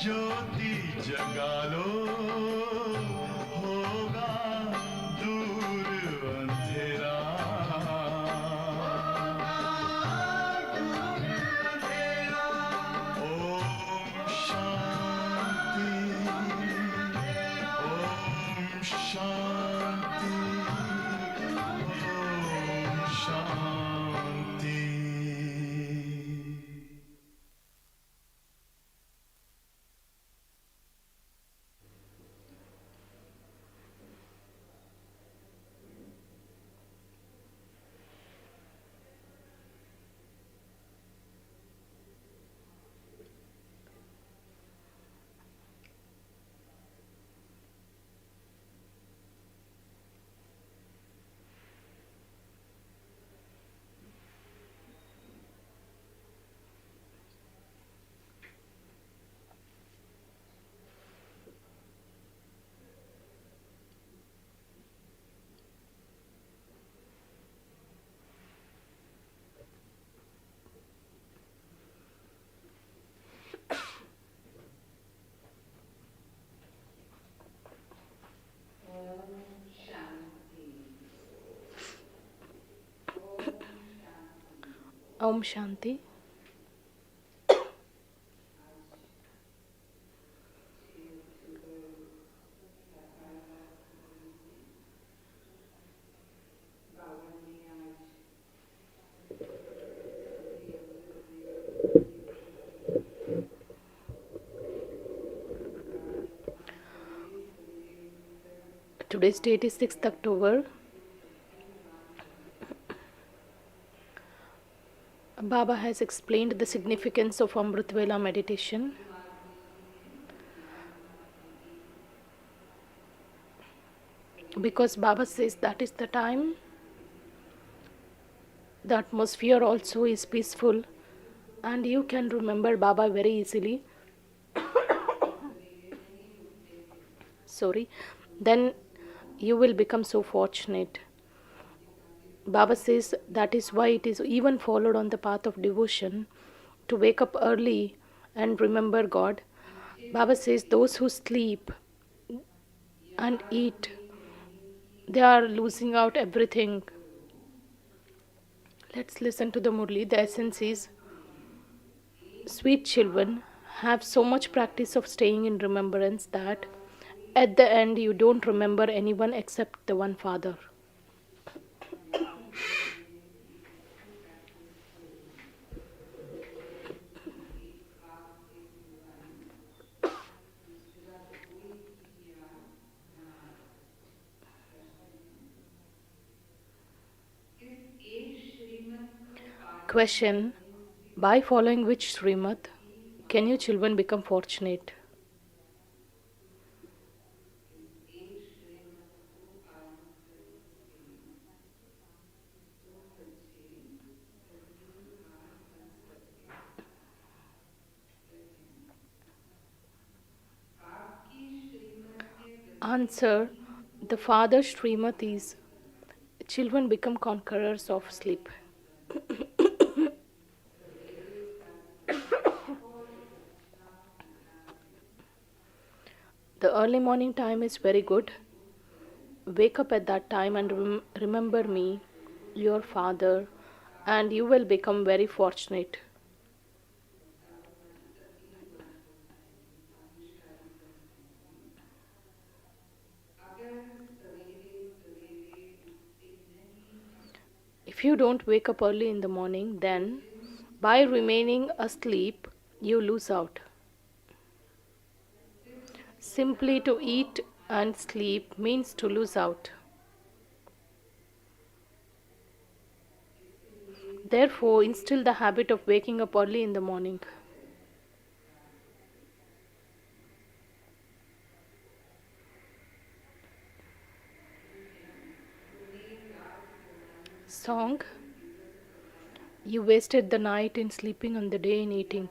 ज्योति जगा लो, होगा दूर अंधेरा। Om Shanti, Om Shanti, Om Shanti. Om Shanti. Today's date is 6th October. Baba has explained the significance of Amrit Vela meditation. Because Baba says that is the time, the atmosphere also is peaceful and you can remember Baba very easily. Then you will become so fortunate. Baba says that is why it is even followed on the path of devotion to wake up early and remember God. Baba says those who sleep and eat, they are losing out everything. Let's listen to the Murli. The essence is, sweet children, have so much practice of staying in remembrance that at the end you don't remember anyone except the one Father. Question: by following which Srimad can you children become fortunate? Answer: the Father Srimad is children become conquerors of sleep. The early morning time is very good. Wake up at that time and remember me, your Father, and you will become very fortunate. If you don't wake up early in the morning, then by remaining asleep, you lose out. Simply to eat and sleep means to lose out. Therefore, instill the habit of waking up early in the morning. Song: you wasted the night in sleeping and the day in eating.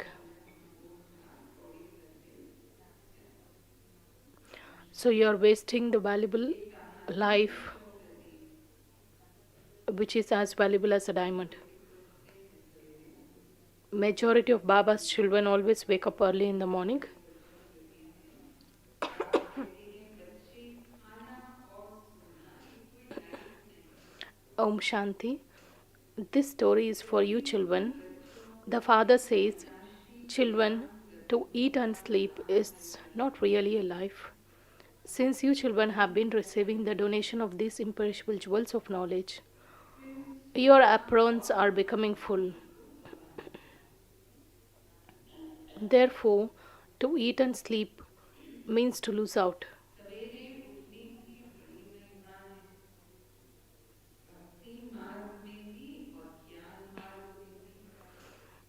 So you are wasting the valuable life, which is as valuable as a diamond. Majority of Baba's children always wake up early in the morning. Om Shanti. This story is for you, children. The father says, children, to eat and sleep is not really a life. Since you children have been receiving the donation of these imperishable jewels of knowledge, your aprons are becoming full. Therefore, to eat and sleep means to lose out.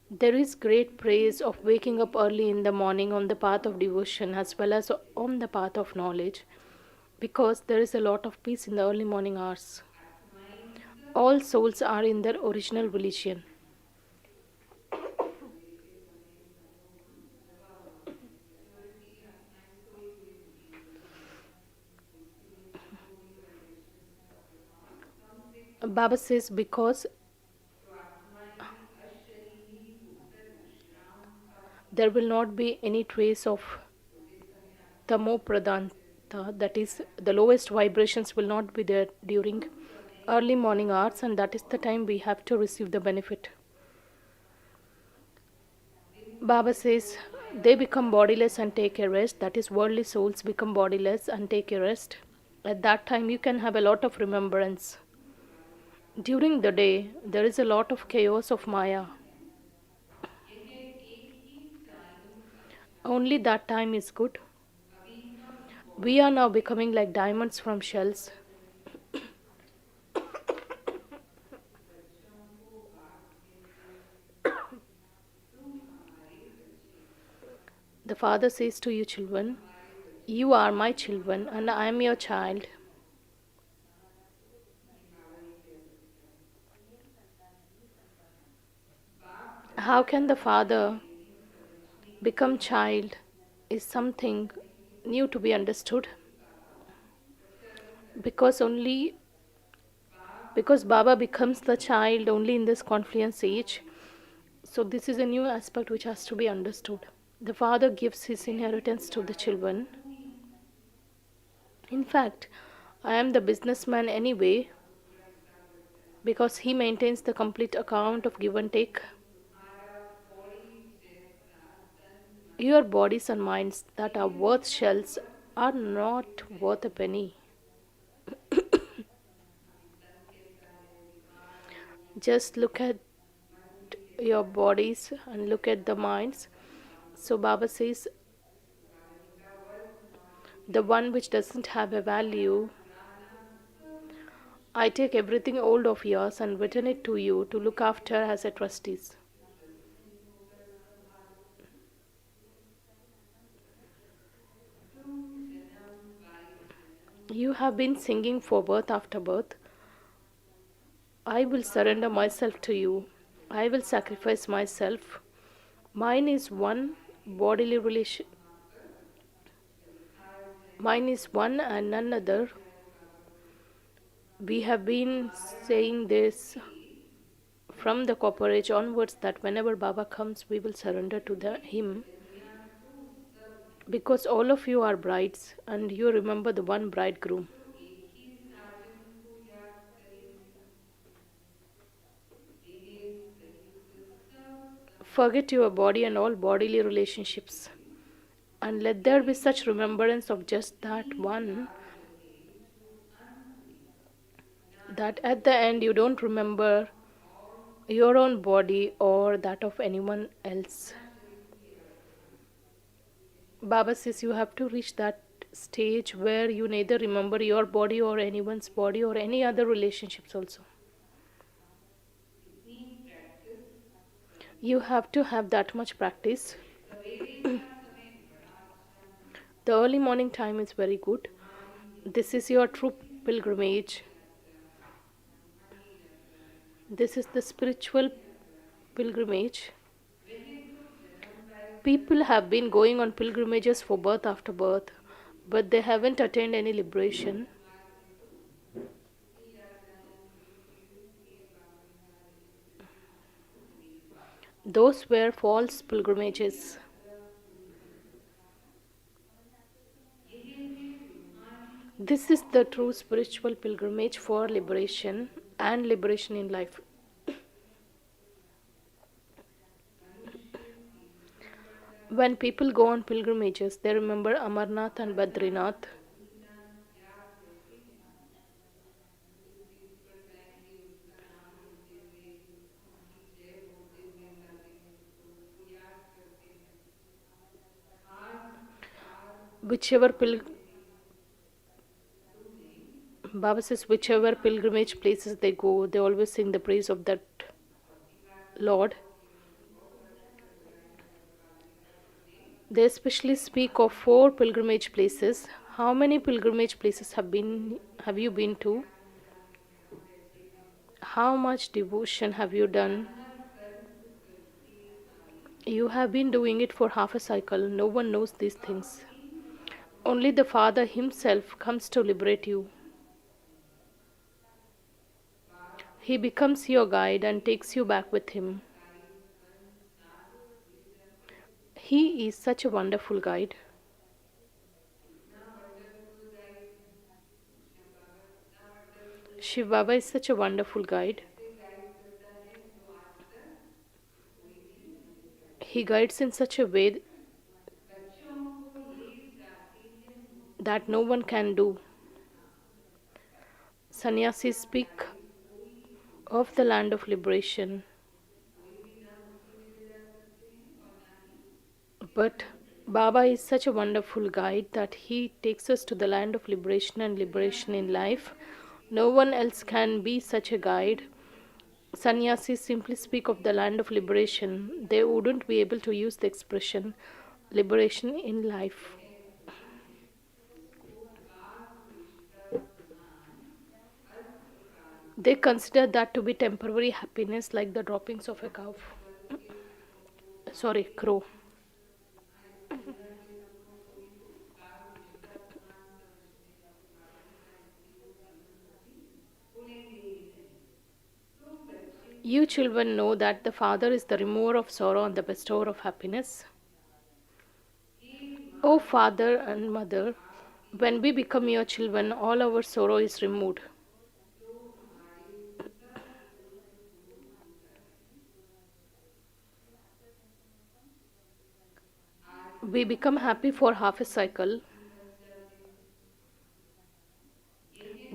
There is great praise of waking up early in the morning on the path of devotion as well as on the path of knowledge because there is a lot of peace in the early morning hours. All souls are in their original religion. Baba says because there will not be any trace of tamo pradanta, that is, the lowest vibrations will not be there during early morning hours, and that is the time we have to receive the benefit. Baba says they become bodiless and take a rest, that is, worldly souls become bodiless and take a rest. At that time, you can have a lot of remembrance. During the day, there is a lot of chaos of Maya. Only that time is good. We are now becoming like diamonds from shells. The father says to you, children, you are my children and I am your child. How can the father become child is something new to be understood because only because Baba becomes the child only in this confluence age. So this is a new aspect which has to be understood. The father gives his inheritance to the children. In fact, I am the businessman anyway because he maintains the complete account of give and take. Your bodies and minds that are worth shells are not worth a penny. Just look at your bodies and look at the minds. So Baba says, the one which doesn't have a value, I take everything old of yours and return it to you to look after as a trustees. You have been singing for birth after birth. I will surrender myself to you. I will sacrifice myself. Mine is one bodily relation. Mine is one and none other. We have been saying this from the copper age onwards that whenever Baba comes, we will surrender to him because all of you are brides and you remember the one bridegroom. Forget your body and all bodily relationships and let there be such remembrance of just that one that at the end you don't remember your own body or that of anyone else. Baba says you have to reach that stage where you neither remember your body or anyone's body or any other relationships also. You have to have that much practice. The early morning time is very good. This is your true pilgrimage. This is the spiritual pilgrimage. People have been going on pilgrimages for birth after birth, but they haven't attained any liberation. Those were false pilgrimages. This is the true spiritual pilgrimage for liberation. and liberation in life. When people go on pilgrimages, they remember Amarnath and Badrinath. Whichever Baba says, whichever pilgrimage places they go, they always sing the praise of that Lord. They especially speak of 4 pilgrimage places. How many pilgrimage places have you been to? How much devotion have you done? You have been doing it for half a cycle. No one knows these things. Only the Father Himself comes to liberate you. He becomes your guide and takes you back with Him. He is such a wonderful guide. Shiv Baba is such a wonderful guide. He guides in such a way that no one can do. Sannyasis speak of the land of liberation. But Baba is such a wonderful guide that he takes us to the land of liberation and liberation in life. No one else can be such a guide. Sannyasis simply speak of the land of liberation. They wouldn't be able to use the expression liberation in life. They consider that to be temporary happiness, like the droppings of a crow. You children know that the Father is the remover of sorrow and the bestower of happiness. O Father and Mother, when we become your children, all our sorrow is removed. We become happy for half a cycle.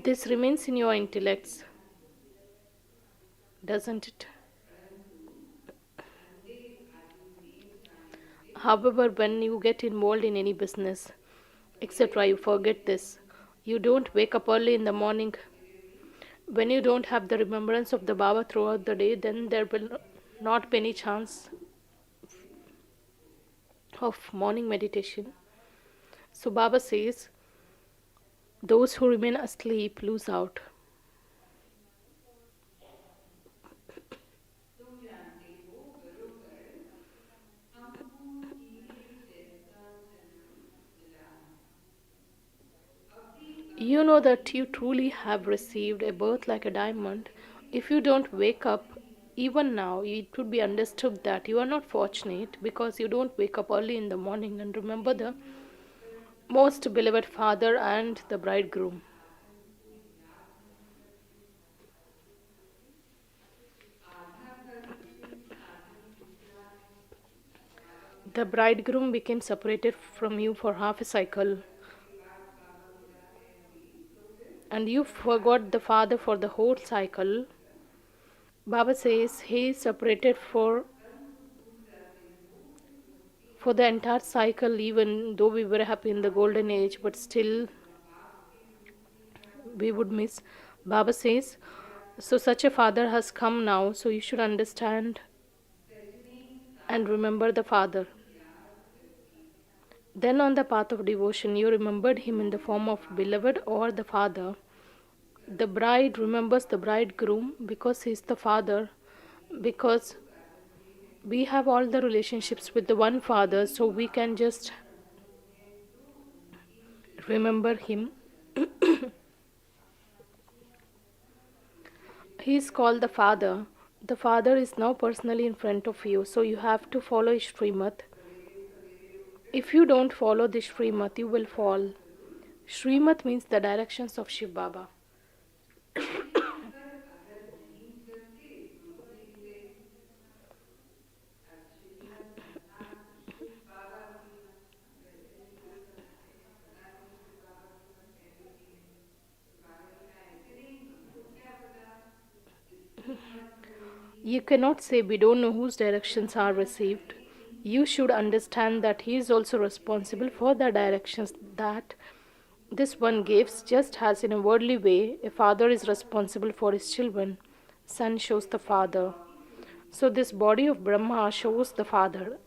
This remains in your intellects, doesn't it? However, when you get involved in any business, etc., you forget this. You don't wake up early in the morning. When you don't have the remembrance of the Baba throughout the day, then there will not be any chance of morning meditation. So Baba says, those who remain asleep lose out. You know that you truly have received a birth like a diamond. If you don't wake up, even now, it would be understood that you are not fortunate because you don't wake up early in the morning and remember the most beloved Father and the bridegroom. The bridegroom became separated from you for half a cycle, and you forgot the Father for the whole cycle. Baba says he is separated for the entire cycle, even though we were happy in the golden age, but still we would miss. Baba says, so such a Father has come now, so you should understand and remember the Father. Then on the path of devotion, you remembered him in the form of beloved or the Father. The bride remembers the bridegroom because he is the Father, because we have all the relationships with the one Father, so we can just remember him. He is called the Father. The Father is now personally in front of you, so you have to follow his Srimat. If you don't follow this Srimat, you will fall. Srimat means the directions of Shiv Baba. You cannot say we don't know whose directions are received. You should understand that he is also responsible for the directions that this one gives, just as in a worldly way, a father is responsible for his children. Son shows the father. So, this body of Brahma shows the father.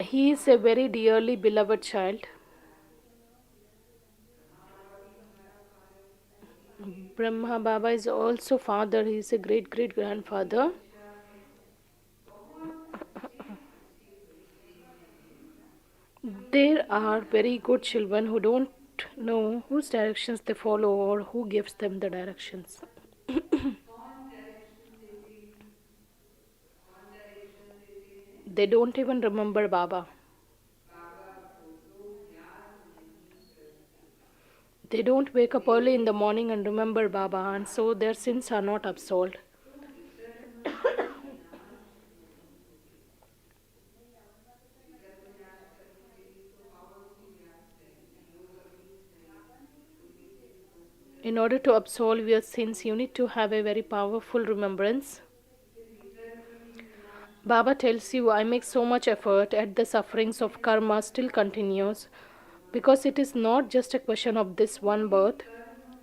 He is a very dearly beloved child. Brahma Baba is also father, he is a great great grandfather. There are very good children who don't know whose directions they follow or who gives them the directions. They don't even remember Baba. They don't wake up early in the morning and remember Baba, and so their sins are not absolved. In order to absolve your sins, you need to have a very powerful remembrance. Baba tells you, I make so much effort, yet the sufferings of karma still continues, because it is not just a question of this one birth.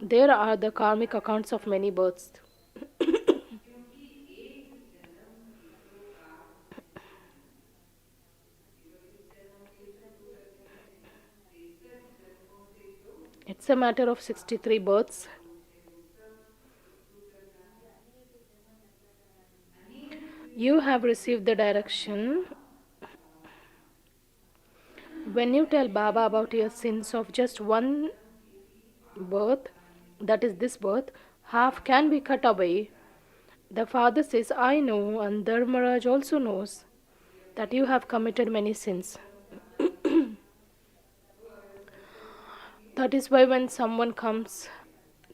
There are the karmic accounts of many births. It's a matter of 63 births. You have received the direction. When you tell Baba about your sins of just one birth, that is this birth, half can be cut away. The father says, I know, and Dharmaraj also knows that you have committed many sins. That is why when someone comes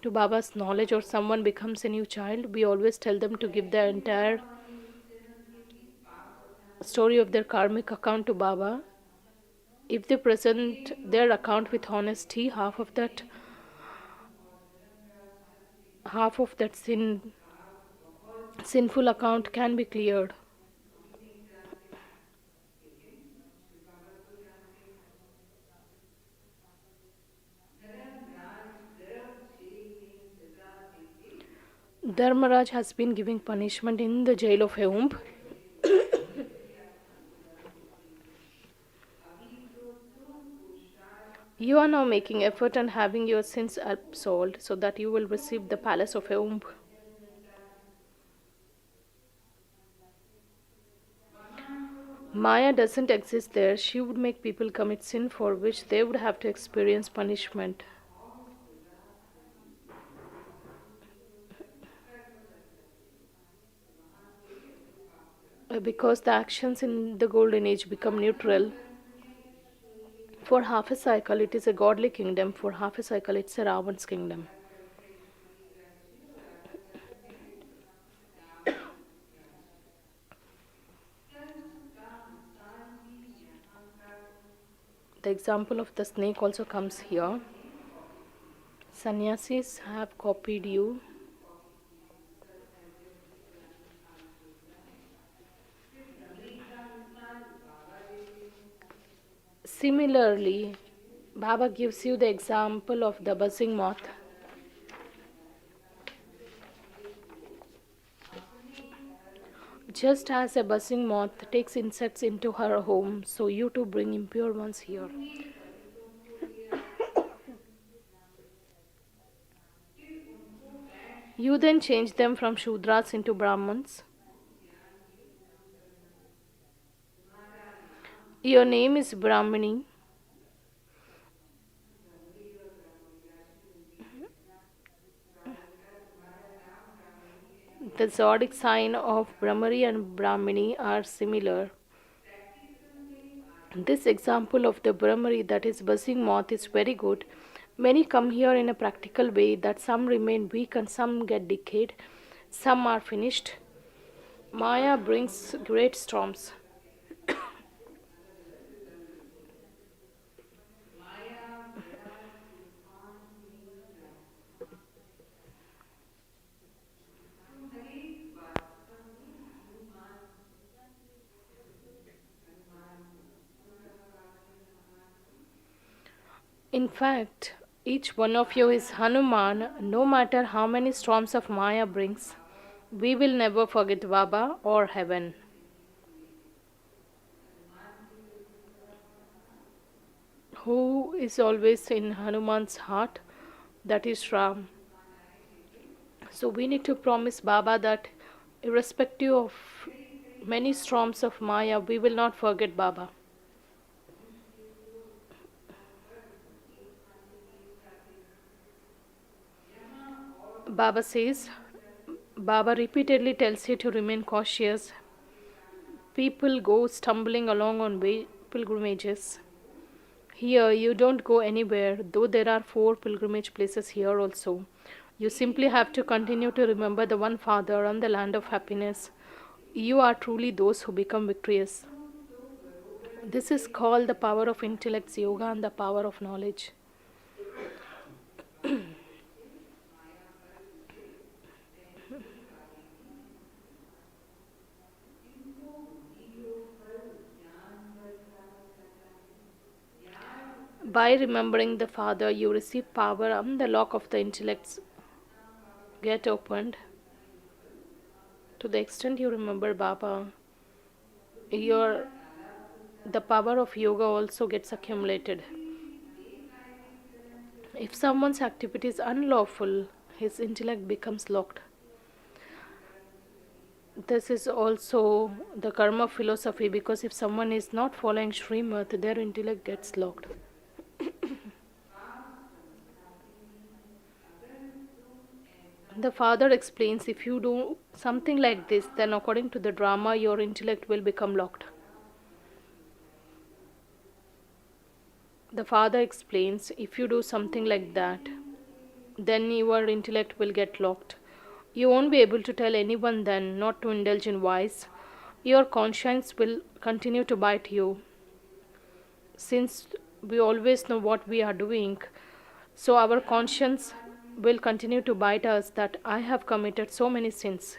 to Baba's knowledge or someone becomes a new child, we always tell them to give the entire story of their karmic account to Baba. If they present their account with honesty, half of that sinful account can be cleared. Dharmaraj has been giving punishment in the jail of Heumb. You are now making effort and having your sins absolved so that you will receive the palace of Heumb. Maya doesn't exist there. She would make people commit sin for which they would have to experience punishment. Because the actions in the golden age become neutral. For half a cycle, it is a godly kingdom. For half a cycle, it's a Ravan's kingdom. The example of the snake also comes here. Sannyasis have copied you. Similarly, Baba gives you the example of the buzzing moth. Just as a buzzing moth takes insects into her home, so you too bring impure ones here. You then change them from Shudras into Brahmins. Your name is Brahmini. The zodiac sign of Brahmari and Brahmini are similar. This example of the Brahmari, that is buzzing moth, is very good. Many come here in a practical way that some remain weak and some get decayed. Some are finished. Maya brings great storms. In fact, each one of you is Hanuman, no matter how many storms of Maya brings. We will never forget Baba or heaven. Who is always in Hanuman's heart? That is Ram. So we need to promise Baba that irrespective of many storms of Maya, we will not forget Baba. Baba says, Baba repeatedly tells you to remain cautious. People go stumbling along on pilgrimages. Here, you don't go anywhere, though there are 4 pilgrimage places here also. You simply have to continue to remember the one Father and the land of happiness. You are truly those who become victorious. This is called the power of intellect's yoga and the power of knowledge. By remembering the Father, you receive power and the lock of the intellects get opened. To the extent you remember Baba, your the power of yoga also gets accumulated. If someone's activity is unlawful, his intellect becomes locked. This is also the karma philosophy, because if someone is not following Srimad, their intellect gets locked. The Father explains, if you do something like this, then according to the drama, your intellect will become locked. The Father explains, if you do something like that, then your intellect will get locked. You won't be able to tell anyone then not to indulge in vice. Your conscience will continue to bite you. Since we always know what we are doing, so our conscience will continue to bite us that I have committed so many sins.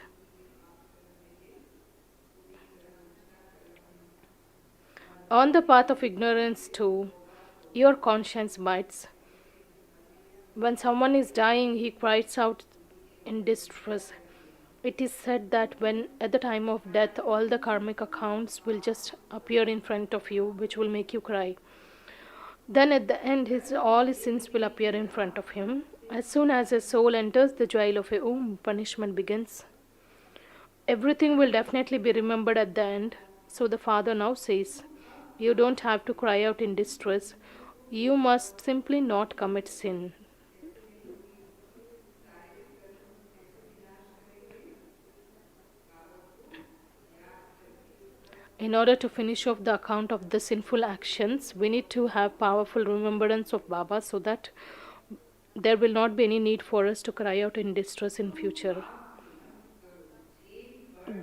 On the path of ignorance, too, your conscience bites. When someone is dying, he cries out in distress. It is said that when at the time of death, all the karmic accounts will just appear in front of you, which will make you cry. Then at the end, all his sins will appear in front of him. As soon as his soul enters the jail of a womb, punishment begins. Everything will definitely be remembered at the end. So the Father now says, you don't have to cry out in distress. You must simply not commit sin. In order to finish off the account of the sinful actions, we need to have powerful remembrance of Baba, so that there will not be any need for us to cry out in distress in future.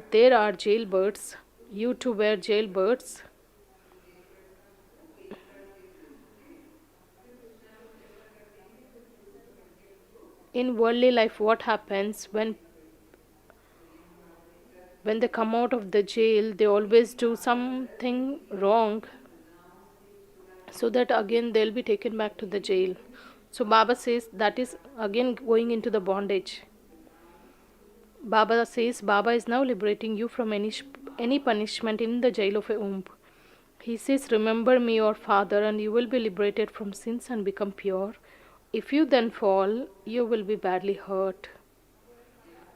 There are jailbirds. You too were jailbirds. In worldly life, what happens when they come out of the jail, they always do something wrong, so that again they'll be taken back to the jail. So Baba says that is again going into the bondage. Baba says Baba is now liberating you from any punishment in the jail of a womb. He says, remember me, your Father, and you will be liberated from sins and become pure. If you then fall, you will be badly hurt,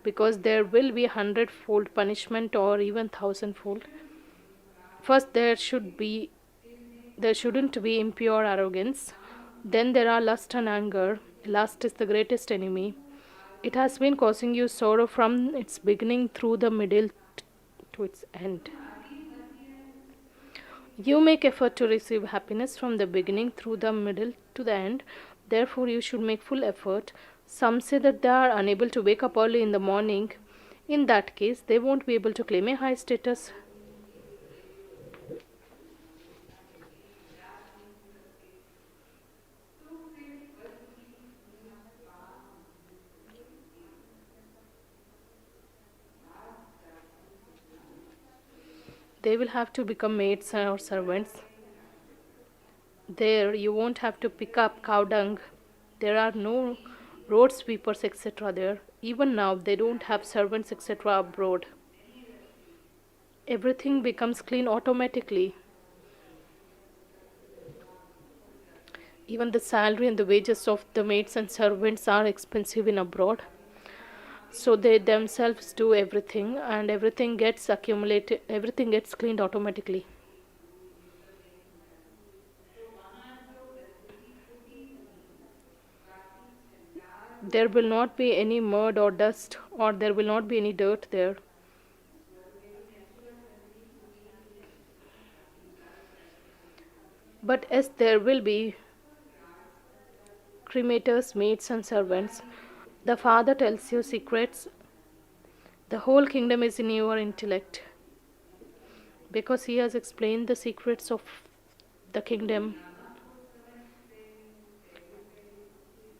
because there will be 100-fold punishment or even 1,000-fold. First, there shouldn't be impure arrogance. Then there are lust and anger. Lust is the greatest enemy. It has been causing you sorrow from its beginning through the middle to its end. You make effort to receive happiness from the beginning through the middle to the end. Therefore, you should make full effort. Some say that they are unable to wake up early in the morning. In that case, they won't be able to claim a high status. They will have to become maids or servants. There you won't have to pick up cow dung. There are no road sweepers, etc. there. Even now, they don't have servants, etc. abroad. Everything becomes clean automatically. Even the salary and the wages of the maids and servants are expensive in abroad. So they themselves do everything and everything gets accumulated, everything gets cleaned automatically. There will not be any mud or dust, or there will not be any dirt there. But as there will be cremators, maids, and servants, the Father tells you secrets. The whole kingdom is in your intellect because He has explained the secrets of the kingdom.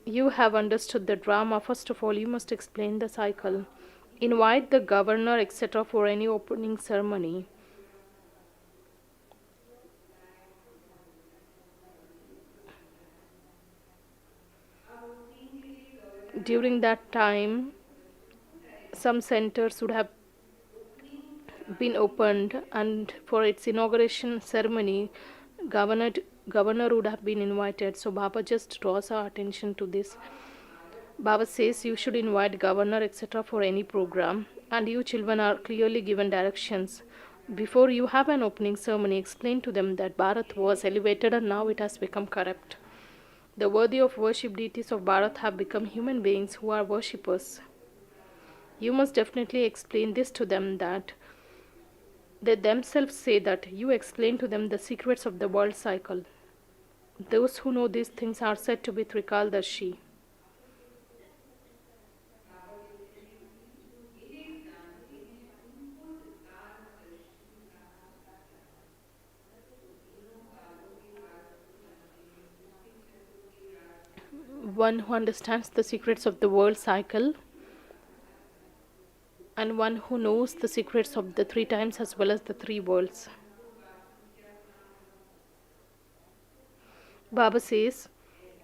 You have understood the drama. First of all, you must explain the cycle. Invite the governor, etc., for any opening ceremony. During that time, some centers would have been opened, and for its inauguration ceremony, governor governor would have been invited. So Baba just draws our attention to this. Baba says you should invite governor, etc., for any program, and you children are clearly given directions. Before you have an opening ceremony, explain to them that Bharat was elevated and now it has become corrupt. The worthy of worship deities of Bharat have become human beings who are worshippers. You must definitely explain this to them, that they themselves say that you explain to them the secrets of the world cycle. Those who know these things are said to be Trikaldarshi. One who understands the secrets of the world cycle, and one who knows the secrets of the three times as well as the three worlds. Baba says,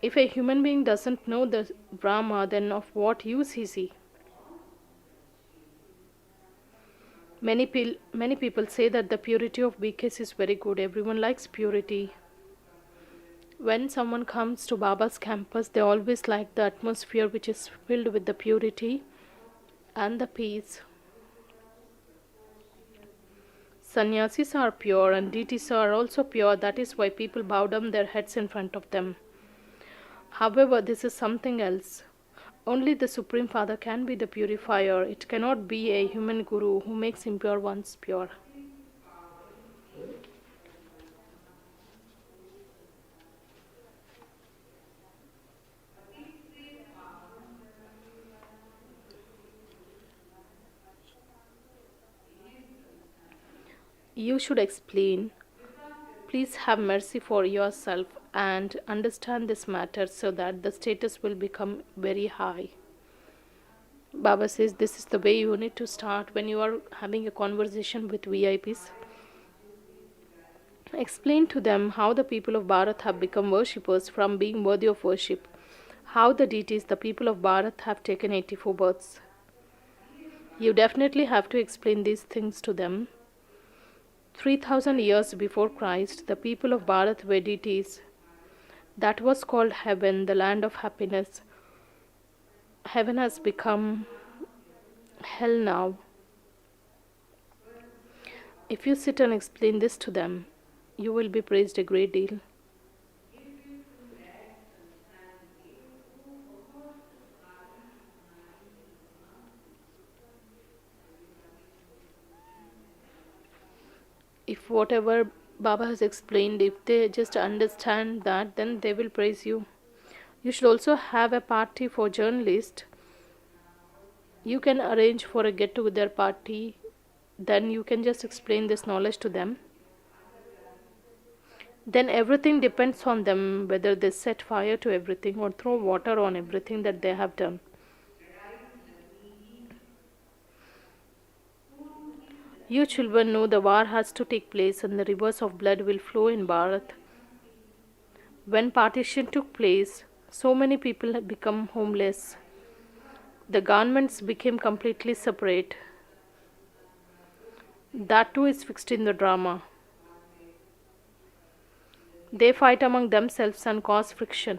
if a human being doesn't know the Brahma, then of what use is he? Many people say that the purity of BKs is very good. Everyone likes purity. When someone comes to Baba's campus, they always like the atmosphere which is filled with the purity and the peace. Sannyasis are pure and deities are also pure. That is why people bow down their heads in front of them. However, this is something else. Only the Supreme Father can be the purifier. It cannot be a human guru who makes impure ones pure. You should explain, please have mercy for yourself and understand this matter so that the status will become very high. Baba says this is the way you need to start when you are having a conversation with VIPs. Explain to them how the people of Bharat have become worshippers from being worthy of worship, how the deities, the people of Bharat, have taken 84 births. You definitely have to explain these things to them. 3000 years before Christ, the people of Bharat were deities. That was called heaven, the land of happiness. Heaven has become hell now. If you sit and explain this to them, you will be praised a great deal. If whatever Baba has explained, if they just understand that, then they will praise you. You should also have a party for journalists. You can arrange for a get-together party. Then you can just explain this knowledge to them. Then everything depends on them, whether they set fire to everything or throw water on everything that they have done. You children know the war has to take place and the rivers of blood will flow in Bharat. When partition took place, so many people had become homeless. The governments became completely separate. That too is fixed in the drama. They fight among themselves and cause friction.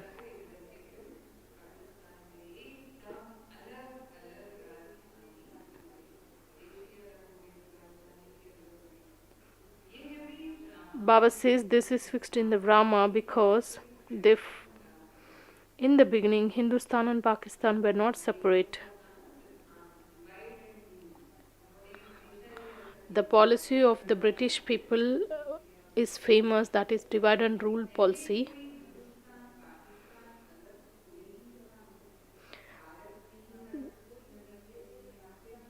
Baba says this is fixed in the drama because in the beginning Hindustan and Pakistan were not separate. The policy of the British people is famous, that is divide and rule policy.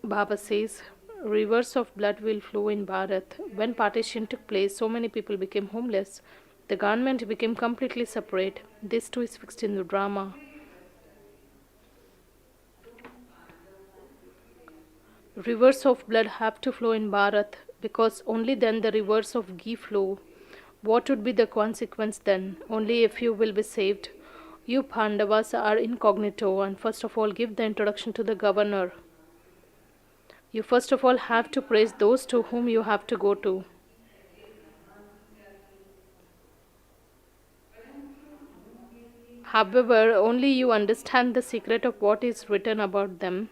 Baba says rivers of blood will flow in Bharat. When partition took place, so many people became homeless. The government became completely separate. This too is fixed in the drama. Rivers of blood have to flow in Bharat because only then the rivers of ghee flow. What would be the consequence then? Only a few will be saved. You Pandavas are incognito and first of all give the introduction to the governor. You first of all have to praise those to whom you have to go to. However, only you understand the secret of what is written about them.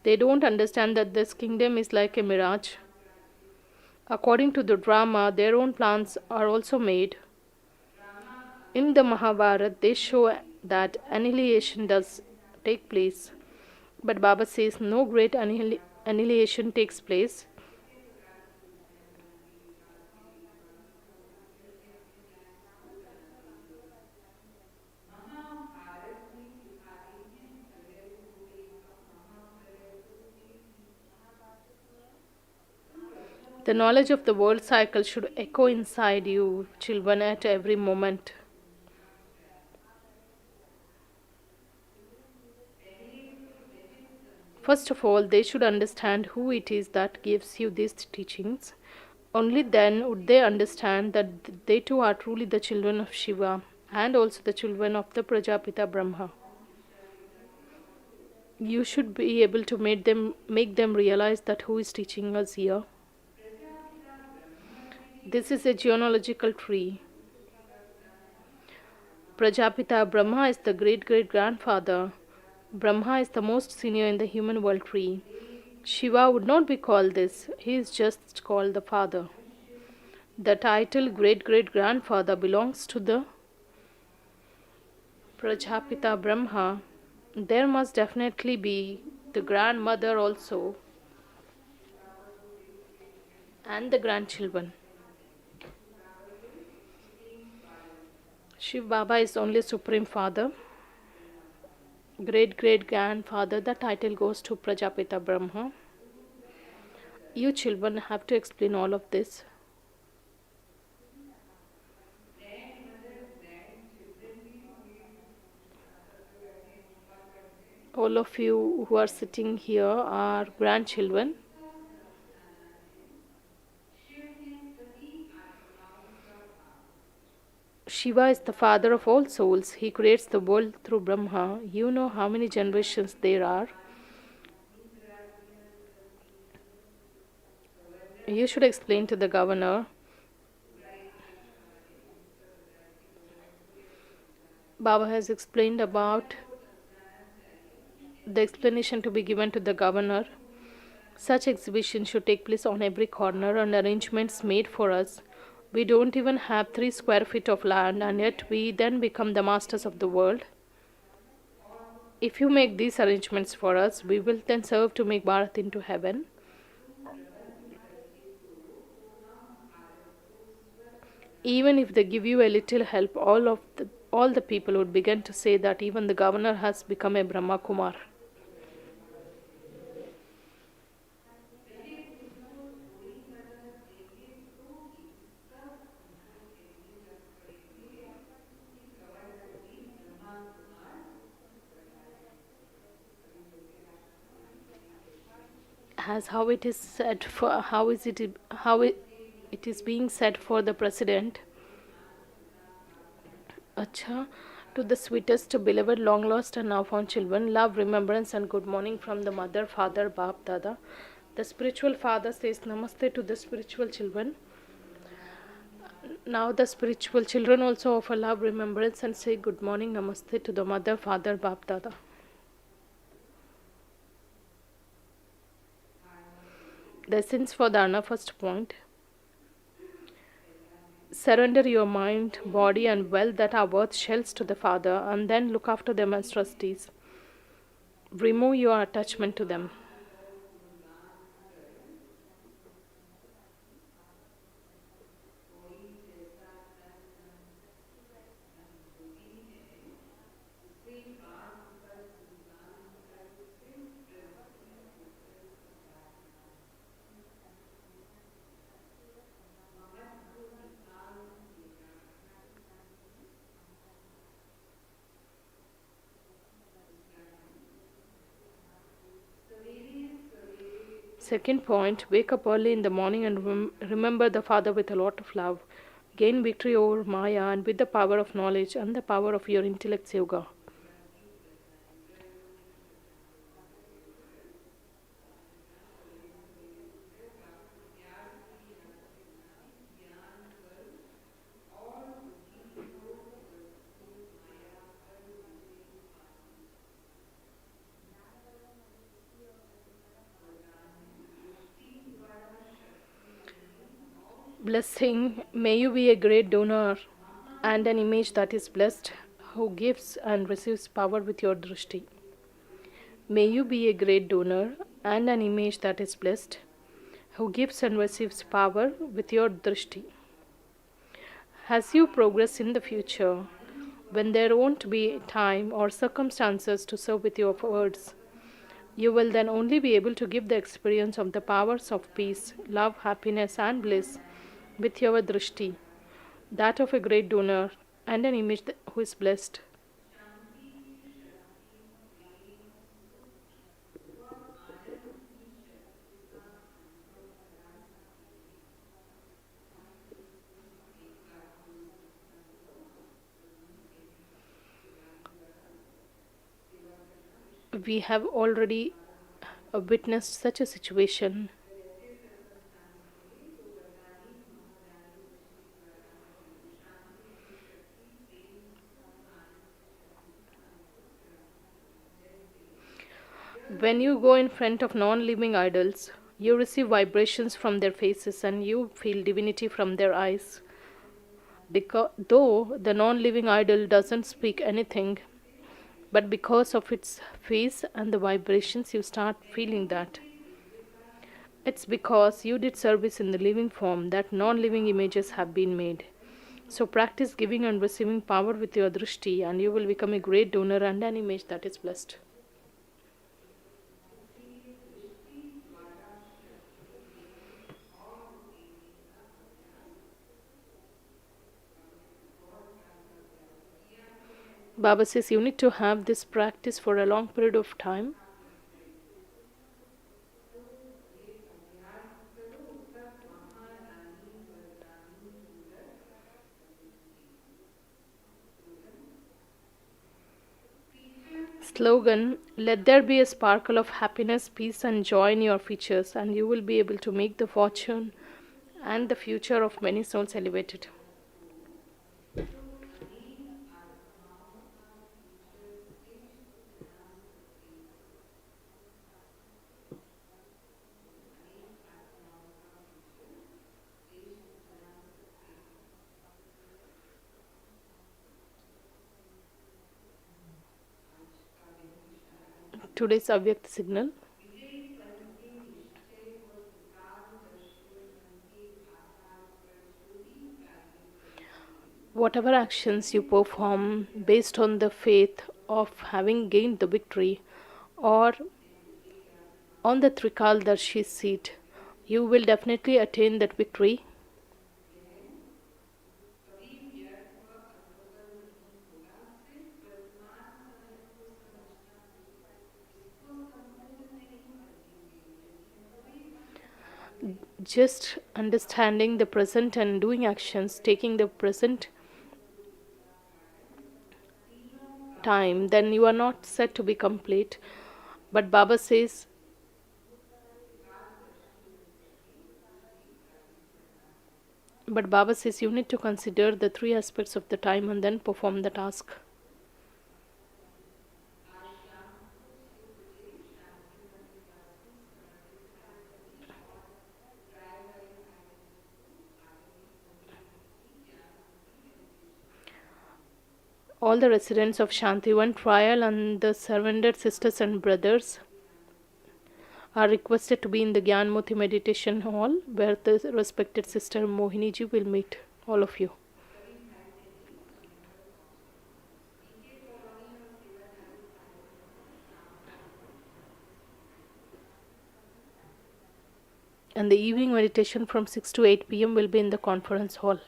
They don't understand that this kingdom is like a mirage. According to the drama, their own plans are also made. In the Mahabharata, they show that annihilation does take place. But Baba says no great annihilation takes place. The knowledge of the world cycle should echo inside you, children, at every moment. First of all, they should understand who it is that gives you these teachings. Only then would they understand that they too are truly the children of Shiva and also the children of the Prajapita Brahma. You should be able to make them realize that who is teaching us here. This is a genealogical tree. Prajapita Brahma is the great great grandfather. Brahma is the most senior in the human world tree. Shiva would not be called this, he is just called the father. The title great great grandfather belongs to the Prajapita Brahma. There must definitely be the grandmother also and the grandchildren. Shiv Baba is only Supreme Father. Great great grandfather, the title goes to Prajapita Brahma. You children have to explain all of this. All of you who are sitting here are grandchildren. Shiva is the father of all souls. He creates the world through Brahma. You know how many generations there are. You should explain to the governor. Baba has explained about the explanation to be given to the governor. Such exhibition should take place on every corner and arrangements made for us. We don't even have 3 square feet of land and yet we then become the masters of the world. If you make these arrangements for us, we will then serve to make Bharat into heaven. Even if they give you a little help, all the people would begin to say that even the governor has become a Brahma Kumar. As how it is said, for how is it how it It is being said for the president. Acha, to the sweetest, beloved, long lost, and now found children, love, remembrance, and good morning from the mother, father, Bap, Dada. The spiritual father says Namaste to the spiritual children. Now, the spiritual children also offer love, remembrance, and say good morning, Namaste to the mother, father, Bap, Dada. The essence for dharana, first point. Surrender your mind, body, and wealth that are worth shells to the Father, and then look after them as trustees. Remove your attachment to them. Second point, wake up early in the morning and remember the Father with a lot of love. Gain victory over Maya and with the power of knowledge and the power of your intellect's yoga. Blessing, may you be a great donor and an image that is blessed, who gives and receives power with your drishti. May you be a great donor and an image that is blessed, who gives and receives power with your drishti. As you progress in the future, when there won't be time or circumstances to serve with your words, you will then only be able to give the experience of the powers of peace, love, happiness, and bliss with your drishti, that of a great donor and an image who is blessed. We have already witnessed such a situation. When you go in front of non living idols, you receive vibrations from their faces and you feel divinity from their eyes. Though the non living idol doesn't speak anything, but because of its face and the vibrations, you start feeling that. It's because you did service in the living form that non living images have been made. So practice giving and receiving power with your drishti, and you will become a great donor and an image that is blessed. Baba says you need to have this practice for a long period of time. Slogan, let there be a sparkle of happiness, peace, and joy in your features, and you will be able to make the fortune and the future of many souls elevated. Today's Avyakt signal. Whatever actions you perform based on the faith of having gained the victory or on the Trikaldarshi seat, you will definitely attain that victory. just understanding the present and doing actions, taking the present time, then you are not said to be complete. But Baba says, you need to consider the three aspects of the time and then perform the task. All the residents of Shantivan trial and the surrendered sisters and brothers are requested to be in the Gyanmoti meditation hall, where the respected sister Mohiniji will meet all of you. And the evening meditation from 6 to 8 p.m. will be in the conference hall.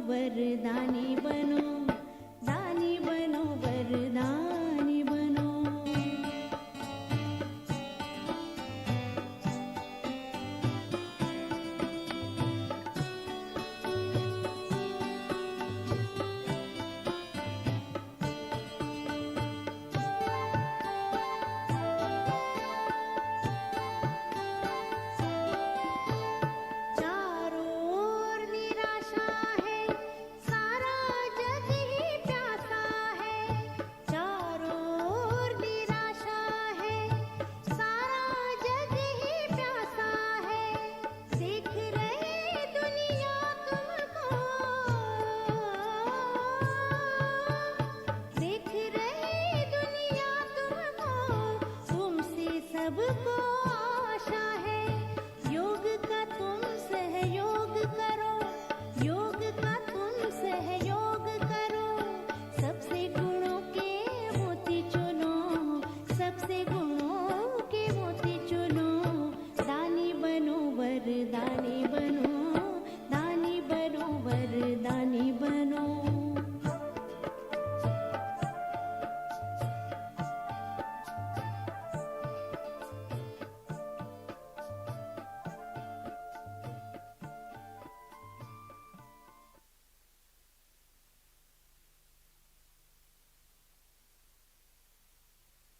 वरदानी बनो